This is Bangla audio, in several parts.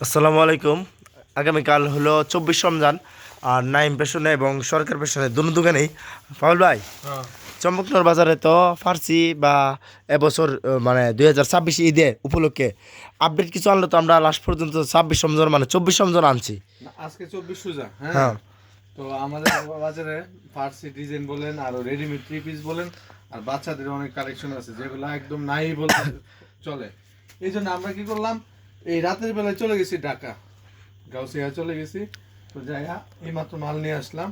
আসসালামু আলাইকুম। আগামীকাল হলো 24 রমজান। আর নাইম পেশনে এবং সরকার পেশনে দুনো দোকানেই পাউল ভাই হ্যাঁ, চম্পকনগর বাজারে তো ফার্সি বা এবছর মানে 2026 ঈদে উপলক্ষে আপডেট কিছু আনলো তো আমরা লাস্ট পর্যন্ত 26 রমজান মানে 24 রমজান আনছি। আজকে 24 সুজা। হ্যাঁ, হ্যাঁ তো আমাদের বাজারে ফার্সি ডিজাইন বলেন আর রেডিমেড থ্রি পিস বলেন আর বাচ্চাদের অনেক কালেকশন আছে যেগুলো একদম নাই বলতে চলে। এই জন্য আমরা কি করলাম, এই রাতের বেলায় চলে গেছি ঢাকা, গাউসিয়া চলে গেছি। তো যাইয়া এইমাত্র মাল নিয়ে আসলাম।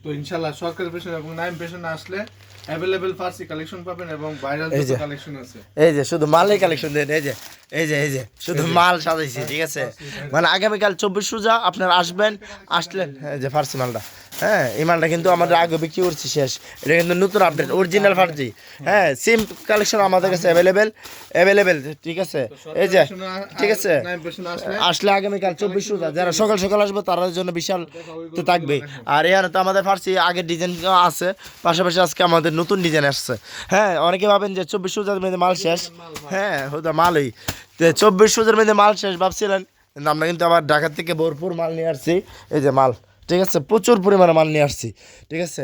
তো ইনশাল্লাহ সরকারি পেশন এবং নাইম পেশনে আসলে অ্যাভেলেবেল ফার্সি কালেকশন পাবেন এবং ভাইরাল এই যত যে কালেকশন আছে। এই যে শুধু মালের কালেকশন দেন, এই যে শুধু মাল সাজাইছি, ঠিক আছে। মানে আগামীকাল 24 রোজা আপনারা আসবেন, আসলেন এই যে ফার্সি মালটা। হ্যাঁ, এই মালটা কিন্তু আমাদের আগে বিক্রি করছি শেষ। এটা কিন্তু নতুন আপডেট অরিজিনাল ফার্সি। হ্যাঁ, সেম কালেকশন আমাদের কাছে অ্যাভেলেবেল, ঠিক আছে। তো এই সরকারি যে পেশনে ঠিক আছে, নাইম পেশনে আসলে আসলে আগামীকাল 24 রোজা যারা সকাল সকাল আসবে তাদের জন্য বিশাল তো থাকবে। আর এখানে তো আমাদের ফার্সি আগের ডিজাইন আছে, পাশাপাশি আজকে আমাদের নতুন ডিজাইন আসছে। হ্যাঁ, অনেকে ভাবেন যে 24 রোজার মধ্যে মাল শেষ। হ্যাঁ, হয়তো মালই তো 24 রোজার মধ্যে মাল শেষ ভাবছিলেন, কিন্তু আমরা কিন্তু আবার ঢাকা থেকে ভরপুর মাল নিয়ে আসছি। এই যে মাল, ঠিক আছে, প্রচুর পরিমাণে মাল নিয়ে আসছি, ঠিক আছে।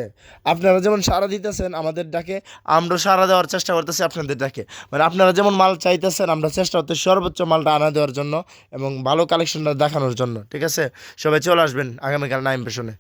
আপনারা যেমন সাড়া দিতেছেন আমাদের ডাকে, আমরা সাড়া দেওয়ার চেষ্টা করতেছি আপনাদের ডাকে। মানে আপনারা যেমন মাল চাইতেছেন আমরা চেষ্টা করতেছি সর্বোচ্চ মালটা আনা দেওয়ার জন্য এবং ভালো কালেকশনটা দেখানোর জন্য, ঠিক আছে। সবাই চলে আসবেন আগামীকাল নাইম পেশনে।